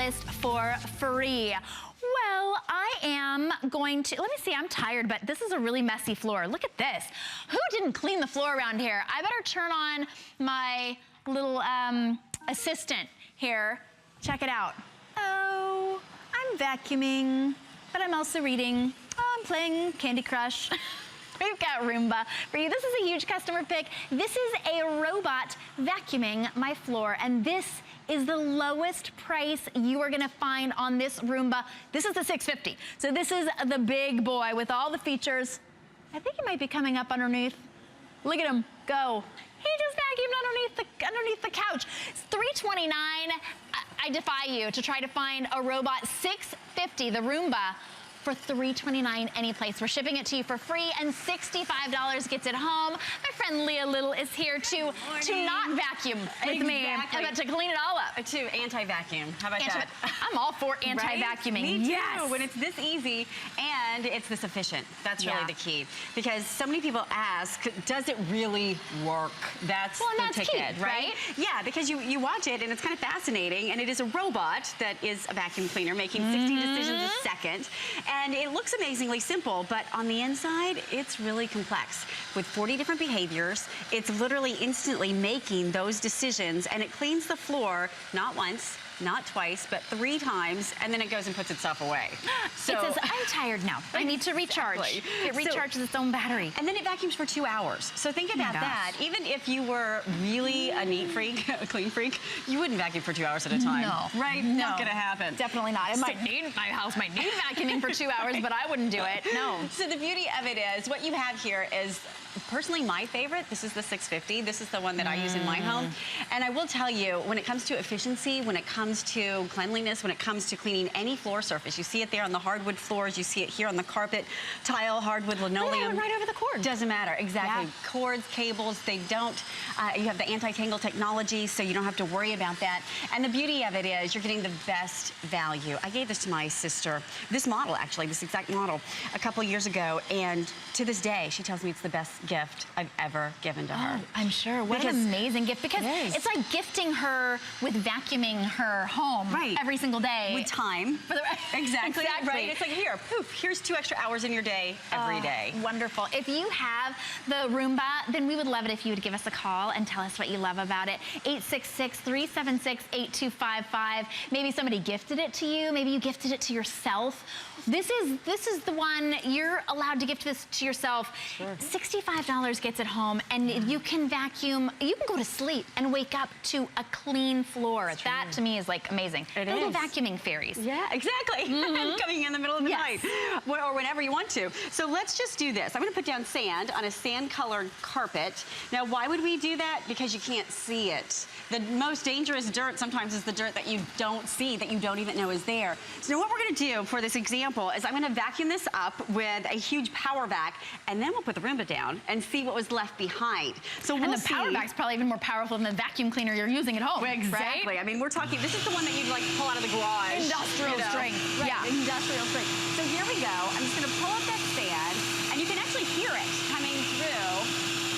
list for free. Well, I am going to, let me see, I'm tired, but this is a really messy floor. Look at this. Who didn't clean the floor around here? I better turn on my little assistant here. Check it out. Oh, I'm vacuuming, but I'm also reading. Oh, I'm playing Candy Crush. We've got Roomba for you. This is a huge customer pick. This is a robot vacuuming my floor, and this is the lowest price you are gonna find on this Roomba. This is the $650. So this is the big boy with all the features. I think it might be coming up underneath. Look at him go. He just vacuumed underneath the couch. It's $329. I defy you to try to find a robot. $650, the Roomba, for $329 any place. We're shipping it to you for free, and $65 gets it home. My friend Leah Little is here to not vacuum with me, but to clean it all up. To anti-vacuum. How about that? I'm all for anti-vacuuming. Right? Me too. Yes. When it's this easy and it's this efficient. That's really the key. Because so many people ask, does it really work? That's the ticket, right? Yeah, because you watch it and it's kind of fascinating, and it is a robot that is a vacuum cleaner making 60 decisions a second. And it looks amazingly simple, but on the inside, it's really complex. With 40 different behaviors, it's literally instantly making those decisions, and it cleans the floor not once, not twice, but 3 times, and then it goes and puts itself away. So it says, I'm tired now. I need to recharge. Exactly. It recharges its own battery. And then it vacuums for 2 hours. So think about that. Even if you were really a neat freak, a clean freak, you wouldn't vacuum for 2 hours at a time. No. Right? No. Not gonna happen. Definitely not. My house might need vacuuming for 2 hours, but I wouldn't do it. No. So the beauty of it is, what you have here is, personally, my favorite. This is the $650. This is the one that I use in my home. And I will tell you, when it comes to efficiency, when it comes to cleanliness, when it comes to cleaning any floor surface, you see it there on the hardwood floors, you see it here on the carpet, tile, hardwood, linoleum. Right over the cord. Doesn't matter, exactly. Yeah. Cords, cables, they don't, you have the anti-tangle technology, so you don't have to worry about that. And the beauty of it is, you're getting the best value. I gave this to my sister, this model actually, this exact model, a couple years ago, and to this day, she tells me it's the best gift I've ever given to her. I'm sure. What an amazing gift, because it's like gifting her with vacuuming her home every single day. With time. Exactly. Right. It's like, here, poof, here's 2 extra hours in your day every day. Wonderful. If you have the Roomba, then we would love it if you would give us a call and tell us what you love about it. 866-376-8255. Maybe somebody gifted it to you. Maybe you gifted it to yourself. This is the one you're allowed to gift this to yourself. Sure. $65 gets it home, and you can vacuum. You can go to sleep and wake up to a clean floor. That to me is like amazing. Little vacuuming fairies. Yeah, exactly. Coming in the middle of the night, or whenever you want to. So let's just do this. I'm going to put down sand on a sand-colored carpet. Now, why would we do that? Because you can't see it. The most dangerous dirt sometimes is the dirt that you don't see, that you don't even know is there. So now what we're going to do for this example is I'm going to vacuum this up with a huge power vac, and then we'll put the Roomba down and see what was left behind. So we'll see. Power vac's probably even more powerful than the vacuum cleaner you're using at home. Exactly. Right? I mean, we're talking, this is the one that you'd like pull out of the garage. Industrial strength. Right. Yeah. Industrial strength. So here we go. I'm just going to pull up that sand, and you can actually hear it coming through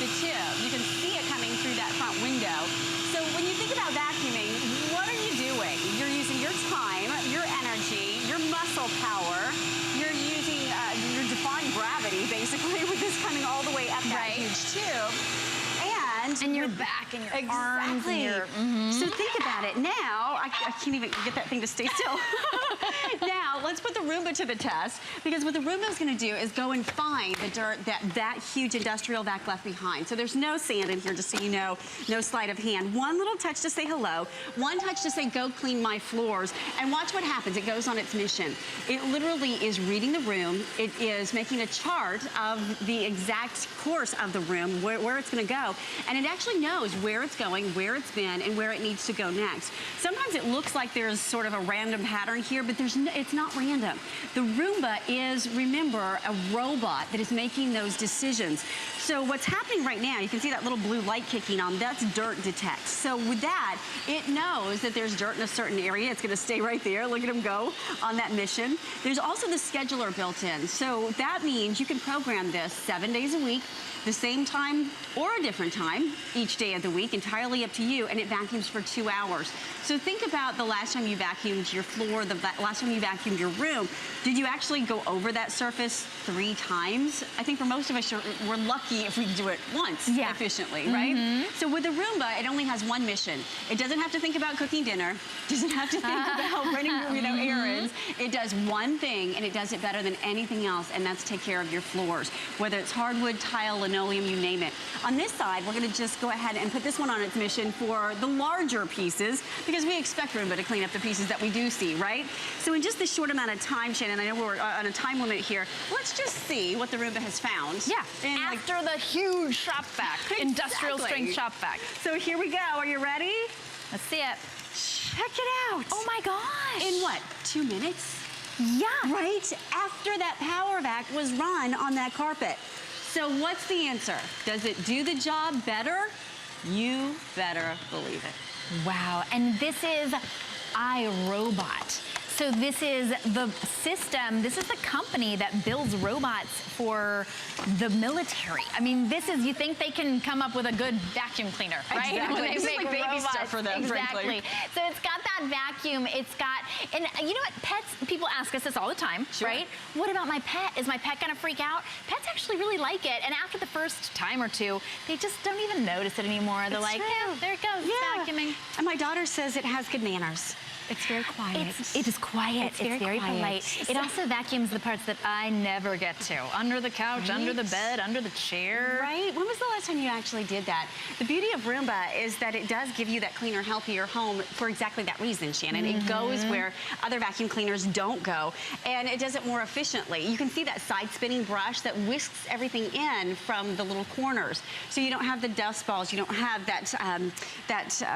the tube. You can see it coming through that front window. So when you think about vacuuming, what are you doing? You're using your time, your energy, your muscle power. You're using your defying gravity, basically, with this coming all the way up that huge tube. And your back and your arms. And your, So think about it. Now, I can't even get that thing to stay still. Now, let's put the Roomba to the test, because what the Roomba is going to do is go and find the dirt that huge industrial vac left behind. So there's no sand in here, just so you know, no sleight of hand. One little touch to say hello, one touch to say go clean my floors, and watch what happens. It goes on its mission. It literally is reading the room. It is making a chart of the exact course of the room, where it's going to go. And it actually knows where it's going, where it's been, and where it needs to go next. Sometimes it looks like there's sort of a random pattern here, but it's not random. The Roomba is, remember, a robot that is making those decisions. So what's happening right now, you can see that little blue light kicking on, that's dirt detect. So with that, it knows that there's dirt in a certain area. It's gonna stay right there. Look at him go on that mission. There's also the scheduler built in. So that means you can program this 7 days a week, the same time or a different time. each day of the week, entirely up to you, and it vacuums for 2 hours. So think about the last time you vacuumed your floor, the last time you vacuumed your room. Did you actually go over that surface 3 times? I think for most of us, we're lucky if we do it once efficiently, right? So with a Roomba, it only has one mission. It doesn't have to think about cooking dinner, doesn't have to think about running errands. It does one thing, and it does it better than anything else, and that's take care of your floors, whether it's hardwood, tile, linoleum, you name it. On this side, we're gonna just go ahead and put this one on its mission for the larger pieces, because we expect Roomba to clean up the pieces that we do see, right? So in just this short amount of time, Shannon, I know we're on a time limit here, let's just see what the Roomba has found. Yeah, after the huge shop vac, industrial strength shop vac. So here we go, are you ready? Let's see it. Check it out. Oh my gosh. In what, 2 minutes? Yeah. Right after that power vac was run on that carpet. So what's the answer? Does it do the job better? You better believe it. Wow, and this is iRobot. So this is the system, this is the company that builds robots for the military. I mean, this is, you think they can come up with a good vacuum cleaner, right? Exactly. When they this make is like baby robots. stuff for them, exactly. frankly. So it's got that vacuum, it's got, and you know what, pets, people ask us this all the time, right? What about my pet? Is my pet gonna freak out? Pets actually really like it, and after the first time or two, they just don't even notice it anymore. They're like, yeah, there it goes, it's vacuuming. And my daughter says it has good manners. It's very quiet. It is quiet. It's very quiet. polite. It also vacuums the parts that I never get to. Under the couch, under the bed, under the chair. Right? When was the last time you actually did that? The beauty of Roomba is that it does give you that cleaner, healthier home for exactly that reason, Shannon. It goes where other vacuum cleaners don't go, and it does it more efficiently. You can see that side spinning brush that whisks everything in from the little corners. So you don't have the dust balls, you don't have that,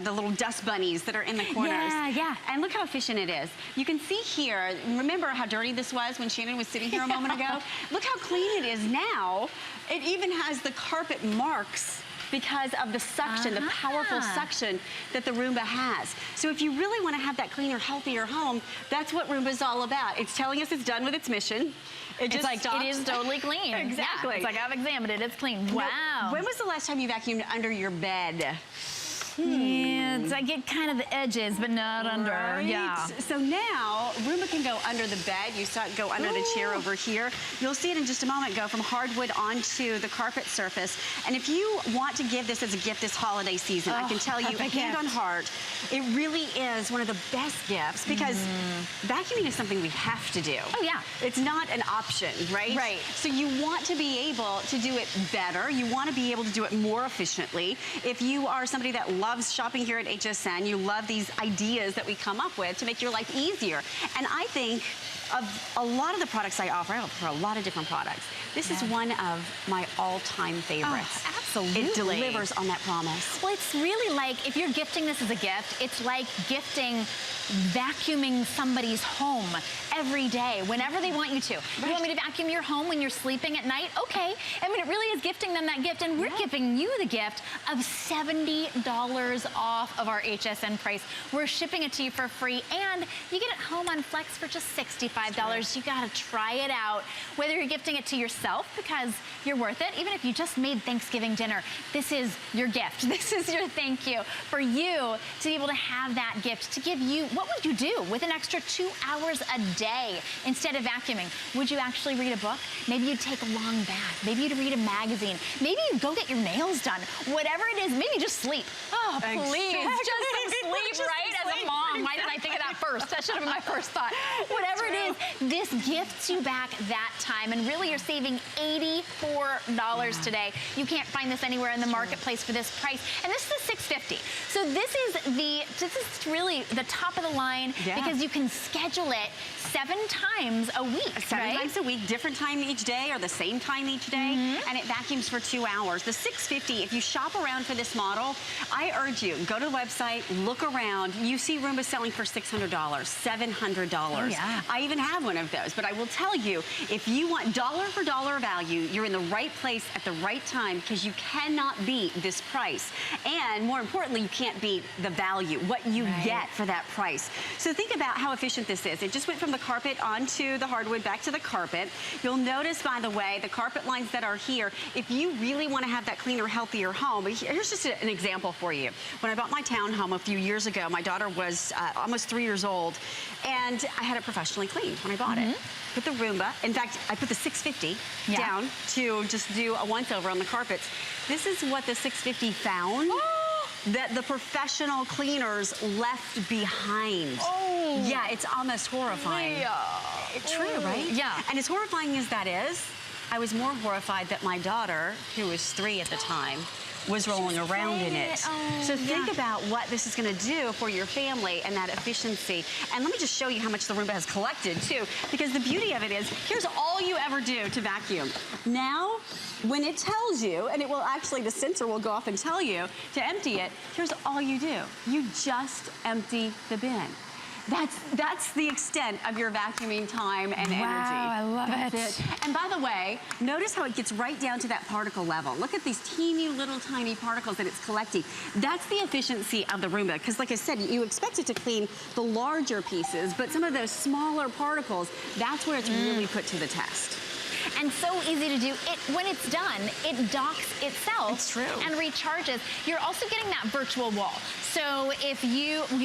the little dust bunnies that are in the corners. Yeah. And look how efficient it is. You can see here, remember how dirty this was when Shannon was sitting here a moment ago? Look how clean it is now. It even has the carpet marks because of the suction, the powerful suction that the Roomba has. So if you really want to have that cleaner, healthier home, that's what Roomba's all about. It's telling us it's done with its mission. It's like, it is totally clean. Exactly. Yeah, it's like, I've examined it, it's clean. Wow. Now, when was the last time you vacuumed under your bed? Yeah, I get kind of the edges, but not under. Yeah. So now, Roomba can go under the bed. You saw it go under the chair over here. You'll see it in just a moment go from hardwood onto the carpet surface. And if you want to give this as a gift this holiday season, I can tell you, hand on heart, it really is one of the best gifts because vacuuming is something we have to do. Oh, yeah. It's not an option, right? Right. So you want to be able to do it better. You want to be able to do it more efficiently. If you are somebody that loves shopping here at HSN, you love these ideas that we come up with to make your life easier. And I think of a lot of the products I offer a lot of different products. This is one of my all-time favorites. Oh, absolutely. It delivers on that promise. Well, it's really like, if you're gifting this as a gift, it's like gifting vacuuming somebody's home every day, whenever they want you to. You want me to vacuum your home when you're sleeping at night? Okay. I mean, it really is gifting them that gift, and we're giving you the gift of $70 off of our HSN price. We're shipping it to you for free, and you get it home on Flex for just $65. You gotta try it out. Whether you're gifting it to yourself because you're worth it, even if you just made Thanksgiving dinner, this is your gift. This is your thank you for you to be able to have that gift, to give you, what would you do with an extra 2 hours a day instead of vacuuming? Would you actually read a book? Maybe you'd take a long bath. Maybe you'd read a magazine. Maybe you'd go get your nails done. Whatever it is, maybe just sleep. Oh, please, just some sleep, right? As a mom, why didn't I think of that first? That should have been my first thought. Whatever it is, this gifts you back that time, and really you're saving $84 today. You can't find this anywhere in the marketplace for this price, and this is a $650. So this is really the top of the line because you can schedule it 7 times a week, 7 times a week, different time each day or the same time each day, and it vacuums for 2 hours. The $650, if you shop around for this model, I urge you, go to the website, look around. You see Roomba selling for $600. $700. Oh, yeah. I even have one of those, but I will tell you, if you want dollar for dollar value, you're in the right place at the right time, because you cannot beat this price. And more importantly, you can't beat the value, what you get for that price. So think about how efficient this is. It just went from the carpet onto the hardwood, back to the carpet. You'll notice, by the way, the carpet lines that are here, if you really want to have that cleaner, healthier home, here's just an example for you. When I bought my townhome a few years ago, my daughter was almost 3 years old, and I had it professionally cleaned when I bought it. Put the Roomba, in fact, I put the 650 down to just do a once-over on the carpets. This is what the 650 found. That the professional cleaners left behind. Yeah, it's almost horrifying. True, right? Yeah. And as horrifying as that is, I was more horrified that my daughter, who was 3 at the time, was rolling around in it. So think about what this is going to do for your family and that efficiency. And let me just show you how much the Roomba has collected too, because the beauty of it is, here's all you ever do to vacuum. Now, when it tells you, and it will actually, the sensor will go off and tell you to empty it, here's all you do. You just empty the bin. That's the extent of your vacuuming time and energy. Wow, I love it. And by the way, notice how it gets right down to that particle level. Look at these teeny little tiny particles that it's collecting. That's the efficiency of the Roomba, because like I said, you expect it to clean the larger pieces, but some of those smaller particles, that's where it's really put to the test. And so easy to do. When it's done, it docks itself. It's true. And recharges. You're also getting that virtual wall. So if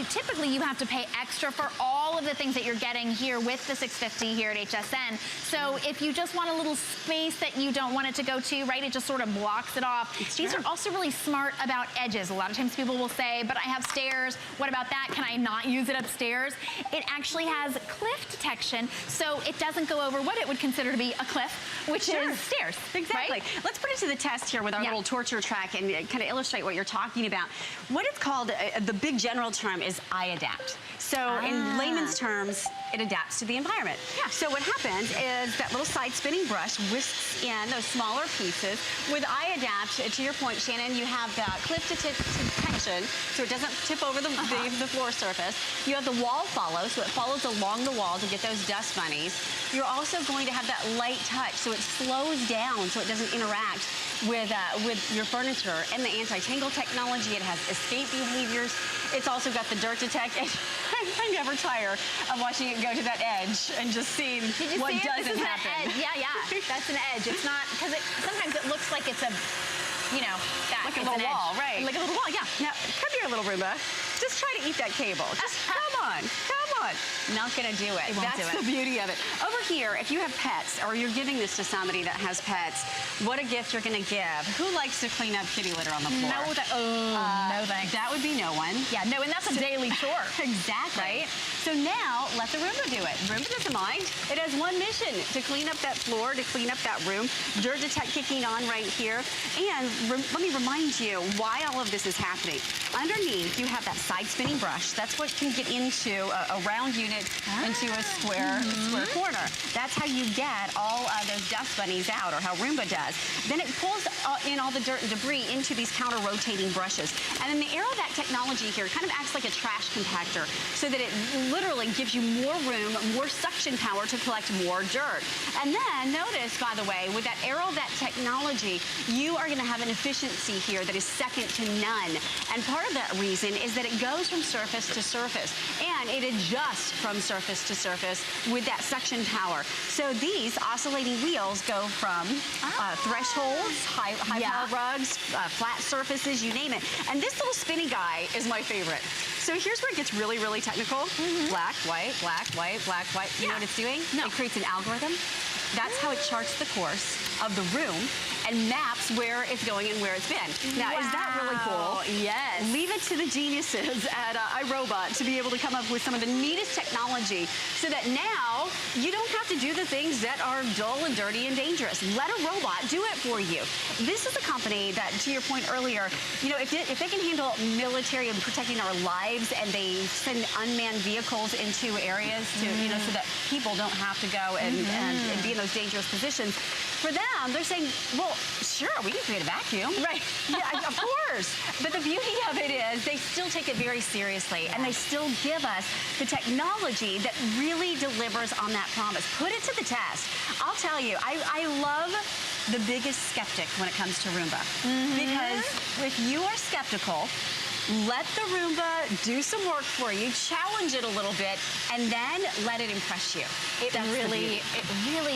typically you have to pay extra for all of the things that you're getting here with the 650 here at HSN. So if you just want a little space that you don't want it to go to, right, it just sort of blocks it off. These are also really smart about edges. A lot of times people will say, but I have stairs. What about that? Can I not use it upstairs? It actually has cliff detection, so it doesn't go over what it would consider to be a cliff, which is stairs. Exactly. Right? Let's put it to the test here with our little torture track and kind of illustrate what you're talking about. What it's called, the big general term is iAdapt. So in layman's terms, it adapts to the environment. So what happens is that little side spinning brush whisks in those smaller pieces. With iAdapt, to your point, Shannon, you have the cliff detection, so it doesn't tip over the floor surface. You have the wall follow, so it follows along the wall to get those dust bunnies. You're also going to have that light touch, so it slows down so it doesn't interact with your furniture. And the anti-tangle technology, it has escape behaviors. It's also got the dirt detect. I never tire of watching it go to that edge and just seeing what doesn't happen. Edge. Yeah, that's an edge. It's not, because sometimes it looks like it's a, that. Like a little wall, right. Like a little wall, yeah. Now, come here, little Roomba. Just try to eat that cable. Just come on. Not gonna do it. That's the beauty of it. Over here, if you have pets or you're giving this to somebody that has pets, what a gift you're gonna give. Who likes to clean up kitty litter on the floor? No, no thanks. That would be no one. Yeah, no, and that's a daily chore. Exactly. Right? So now, let the Roomba do it. Roomba doesn't mind. It has one mission, to clean up that floor, to clean up that room. Dirt detect kicking on right here. And let me remind you why all of this is happening. Underneath, you have that side spinning brush. That's what can get into a round unit into a square corner. That's how you get all of those dust bunnies out, or how Roomba does. Then it pulls in all the dirt and debris into these counter-rotating brushes. And then the AeroVac technology here kind of acts like a trash compactor, so that it literally gives you more room, more suction power to collect more dirt. And then notice, by the way, with that AeroVac technology, you are going to have an efficiency here that is second to none. And part of that reason is that it goes from surface to surface, and it adjusts from surface to surface with that suction power. So these oscillating wheels go from thresholds, high power rugs, flat surfaces, you name it. And this little spinny guy is my favorite. So here's where it gets really, really technical. Black, white, black, white, black, white. You know what it's doing? No. It creates an algorithm. That's how it charts the course of the room and maps where it's going and where it's been. Now, is that really cool? Yes. Leave it to the geniuses at iRobot to be able to come up with some of the neatest technology, so that now you don't have to do the things that are dull and dirty and dangerous. Let a robot do it for you. This is a company that, to your point earlier, if they can handle military and protecting our lives, and they send unmanned vehicles into areas to, so that people don't have to go and be in those dangerous positions. For them, they're saying, well, sure, we can create a vacuum. Right. Yeah, of course. But the beauty of it is they still take it very seriously, and they still give us the technology that really delivers on that promise. Put it to the test. I'll tell you, I love the biggest skeptic when it comes to Roomba. Because if you are skeptical, let the Roomba do some work for you, challenge it a little bit, and then let it impress you. It really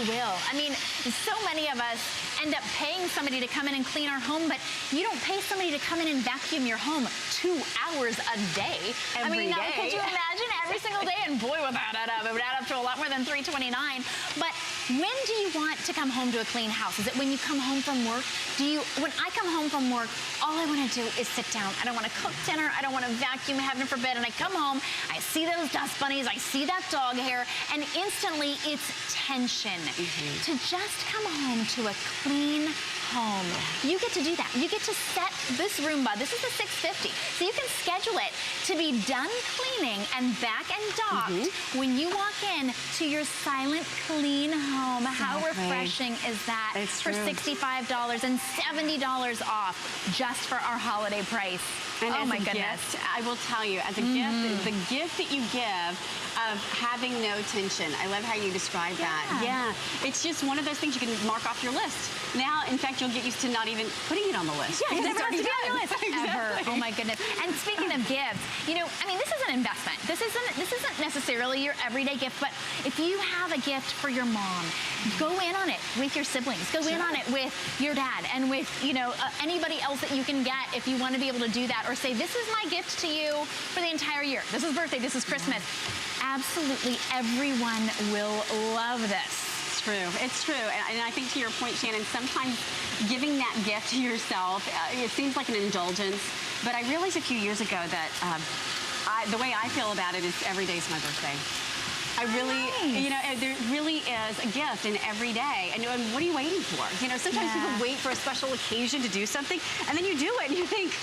will. I mean, so many of us end up paying somebody to come in and clean our home, but you don't pay somebody to come in and vacuum your home 2 hours a day. Every day. Could you imagine every single day? And boy, would that add up. It would add up to a lot more than $329. But when do you want to come home to a clean house? Is it when you come home from work? When I come home from work, all I want to do is sit down. I don't want to cook dinner. I don't want to vacuum, heaven forbid. And I come home, I see those dust bunnies, I see that dog hair, and instantly it's tension. To just come home to a clean home. You get to do that. You get to set this Roomba. This is a 650. So you can schedule it to be done cleaning and back and docked when you walk in to your silent, clean home. How refreshing is that? For $65 and $70 off just for our holiday price. And oh my goodness. Gift, I will tell you, as a gift, the gift that you give of having no tension. I love how you describe that. Yeah. It's just one of those things you can mark off your list. Now, in fact, you'll get used to not even putting it on the list. Yeah, because it never has to be on your list. Exactly. Ever. Oh my goodness. And speaking of gifts, you know, I mean, this is an investment. This isn't necessarily your everyday gift, but if you have a gift for your mom, go in on it with your siblings. Go in on it with your dad and with, you know, anybody else that you can get if you want to be able to do that, or say, this is my gift to you for the entire year. This is birthday, this is Christmas. Absolutely everyone will love this. True. It's true. And I think to your point, Shannon, sometimes giving that gift to yourself, it seems like an indulgence. But I realized a few years ago that the way I feel about it is every day is my birthday. I really, you know, there really is a gift in every day. And what are you waiting for? You know, sometimes people wait for a special occasion to do something, and then you do it, and you think,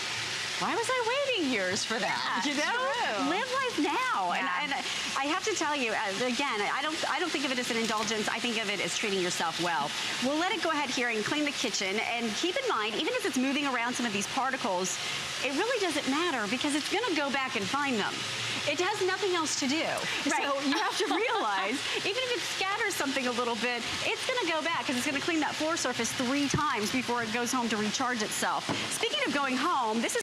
why was I waiting years for that? You know, live life now. And I have to tell you, again, I don't think of it as an indulgence. I think of it as treating yourself well. We'll let it go ahead here and clean the kitchen. And keep in mind, even if it's moving around some of these particles, it really doesn't matter because it's going to go back and find them. It has nothing else to do. Right. So you have to realize, even if it scatters something a little bit, it's going to go back because it's going to clean that floor surface 3 times before it goes home to recharge itself. Speaking of going home, this is